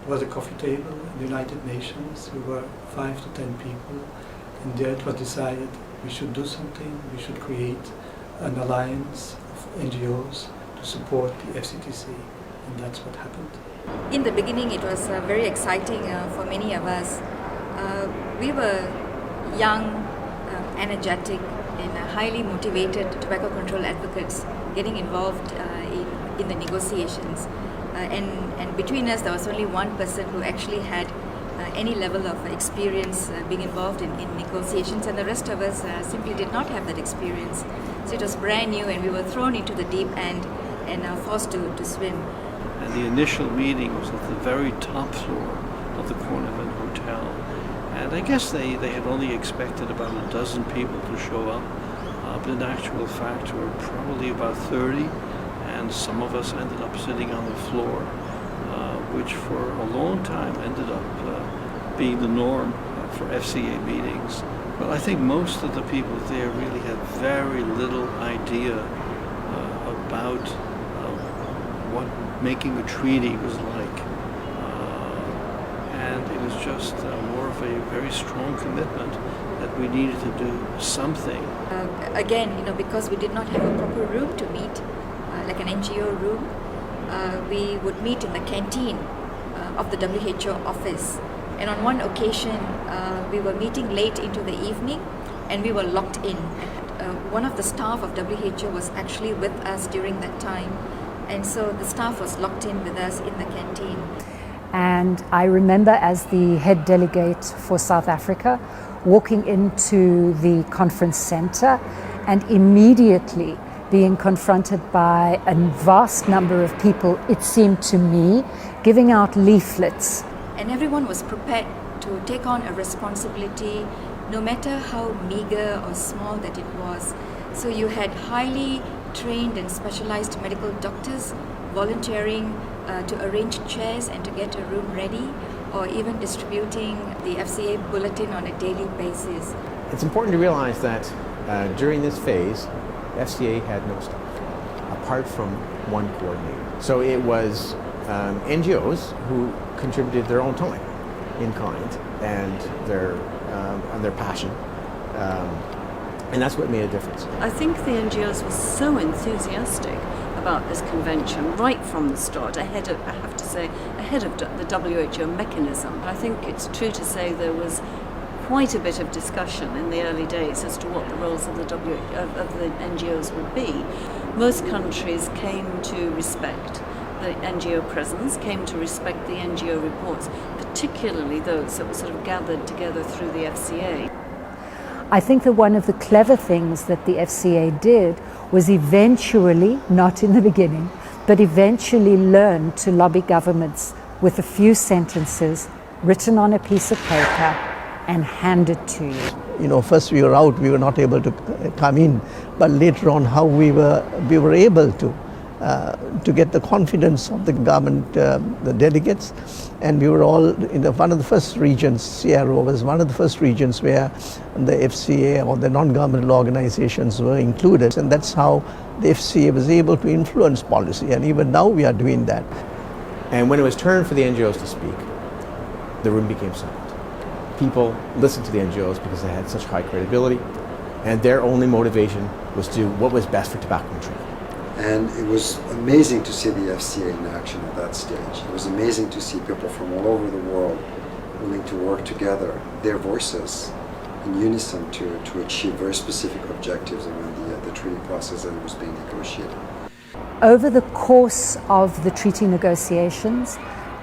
There was a coffee table in the United Nations. We were 5 to 10 people, and there it was decided we should do something. We should create an alliance of NGOs to support the FCTC, and that's what happened. In the beginning, it was very exciting for many of us. We were young, energetic, and highly motivated tobacco control advocates getting involved in the negotiations. And between us, there was only one person who actually had any level of experience being involved in negotiations, and the rest of us simply did not have that experience. So it was brand new, and we were thrown into the deep end and forced to swim. And the initial meeting was at the very top floor of the Cornevin Hotel. And I guess they had only expected about a dozen people to show up. But in actual fact, there were probably about 30. And some of us ended up sitting on the floor, which for a long time ended up being the norm for FCA meetings. But I think most of the people there really had very little idea about what making a treaty was like. And it was just more of a very strong commitment that we needed to do something. Again, because we did not have a proper room to meet, like an NGO room, we would meet in the canteen of the WHO office. And on one occasion, we were meeting late into the evening, and we were locked in. One of the staff of WHO was actually with us during that time, and so the staff was locked in with us in the canteen. And I remember, as the head delegate for South Africa, walking into the conference center and immediately being confronted by a vast number of people, it seemed to me, giving out leaflets. And everyone was prepared to take on a responsibility, no matter how meager or small that it was. So you had highly trained and specialized medical doctors volunteering to arrange chairs and to get a room ready, or even distributing the FCA bulletin on a daily basis. It's important to realize that during this phase, FCA had no staff, apart from one coordinator. So it was NGOs who contributed their own time in kind and their passion. And that's what made a difference. I think the NGOs were so enthusiastic about this convention right from the start, ahead of the WHO mechanism. I think it's true to say there was quite a bit of discussion in the early days as to what the roles of the NGOs would be. Most countries came to respect the NGO presence, came to respect the NGO reports, particularly those that were sort of gathered together through the FCA. I think that one of the clever things that the FCA did was eventually, not in the beginning, but eventually learn to lobby governments with a few sentences written on a piece of paper and handed to you. First we were out, we were not able to come in, but later on how we were able to get the confidence of the government, the delegates, and we were all in one of the first regions. CRO was one of the first regions where the FCA or the non-governmental organizations were included, and that's how the FCA was able to influence policy, and even now we are doing that. And when it was turned for the NGOs to speak, the room became silent. People listened to the NGOs because they had such high credibility, and their only motivation was to do what was best for tobacco control. And it was amazing to see the FCA in action at that stage. It was amazing to see people from all over the world willing to work together, their voices in unison to achieve very specific objectives around the treaty process that was being negotiated. Over the course of the treaty negotiations,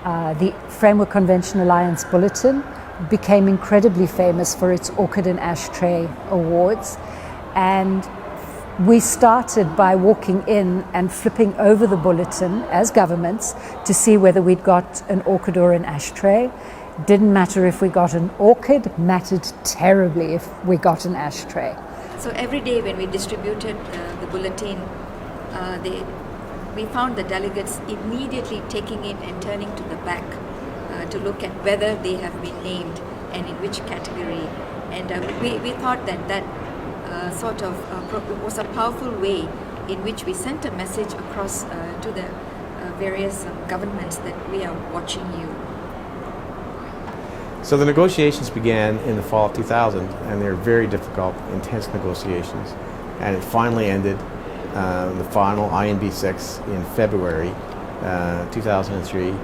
the Framework Convention Alliance Bulletin became incredibly famous for its Orchid and Ashtray Awards, and we started by walking in and flipping over the bulletin as governments to see whether we'd got an orchid or an ashtray. Didn't matter if we got an orchid, mattered terribly if we got an ashtray. So every day when we distributed the bulletin, we found the delegates immediately taking it and turning to the back to look at whether they have been named and in which category. And we thought that was a powerful way in which we sent a message across to the various governments that we are watching you. So the negotiations began in the fall of 2000, and they were very difficult, intense negotiations. And it finally ended, the final INB 6 in February 2003.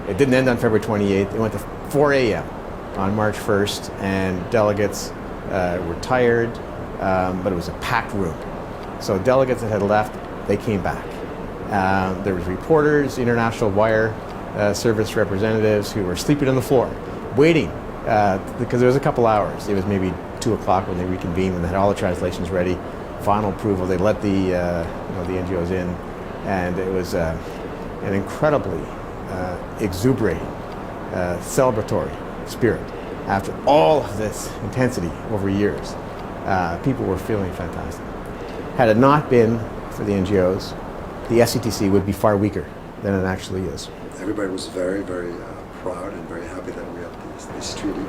It didn't end on February 28th. It went to 4 a.m. on March 1st, and delegates were tired, but it was a packed room. So delegates that had left, they came back. There was reporters, international wire service representatives who were sleeping on the floor, waiting, because there was a couple hours. It was maybe 2 o'clock when they reconvened, when they had all the translations ready, final approval. They let the NGOs in, and it was an incredibly exuberating, celebratory spirit. After all of this intensity over years, people were feeling fantastic. Had it not been for the NGOs, the FCTC would be far weaker than it actually is. Everybody was very, very proud and very happy that we had this treaty.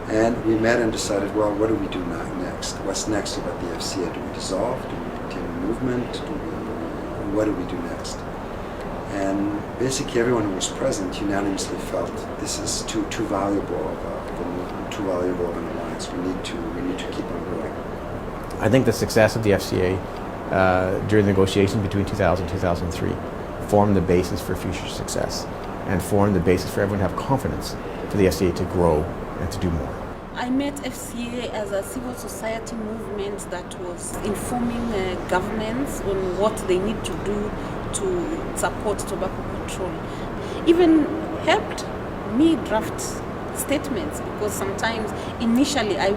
And we met and decided, well, what do we do next? What's next about the FCA? Do we dissolve? Do we continue movement? What do we do next? And basically everyone who was present unanimously felt this is too valuable of a movement, too valuable of an alliance. We need to keep on growing. I think the success of the FCA during the negotiations between 2000 and 2003 formed the basis for future success and formed the basis for everyone to have confidence for the FCA to grow and to do more. I met FCA as a civil society movement that was informing governments on what they need to do to support tobacco control. Even helped me draft statements, because sometimes initially I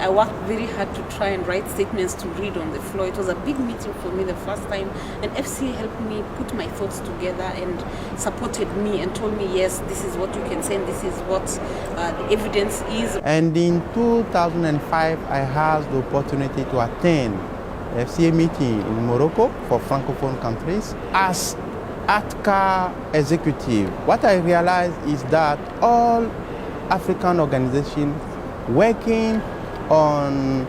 worked very hard to try and write statements to read on the floor. It was a big meeting for me the first time, and FCA helped me put my thoughts together and supported me and told me, yes, this is what you can say and this is what the evidence is. And in 2005 I had the opportunity to attend FCA meeting in Morocco for Francophone countries as ATCA executive. What I realized is that all African organizations working on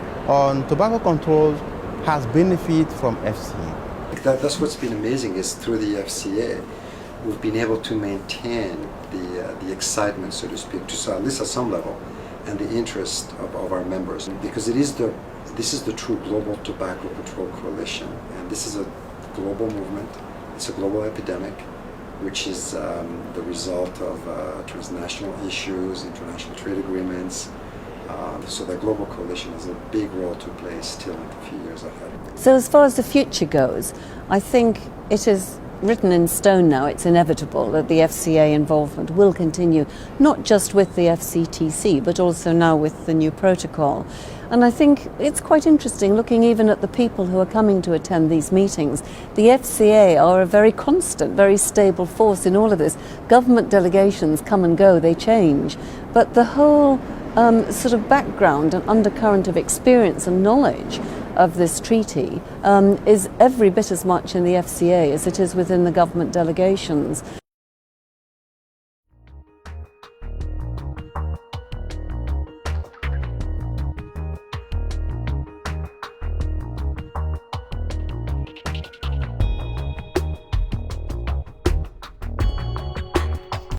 tobacco controls has benefit from FCA. That's what's been amazing, is through the FCA we've been able to maintain the excitement, so to speak, to at least at some level, and the interest of our members, because this is the true global tobacco control coalition, and this is a global movement. It's a global epidemic, which is the result of transnational issues, international trade agreements. So the global coalition has a big role to play still in the few years ahead. So as far as the future goes, I think it is written in stone now, it's inevitable that the FCA involvement will continue, not just with the FCTC, but also now with the new protocol. And I think it's quite interesting looking even at the people who are coming to attend these meetings. The FCA are a very constant, very stable force in all of this. Government delegations come and go, they change. But the whole sort of background and undercurrent of experience and knowledge of this treaty is every bit as much in the FCA as it is within the government delegations.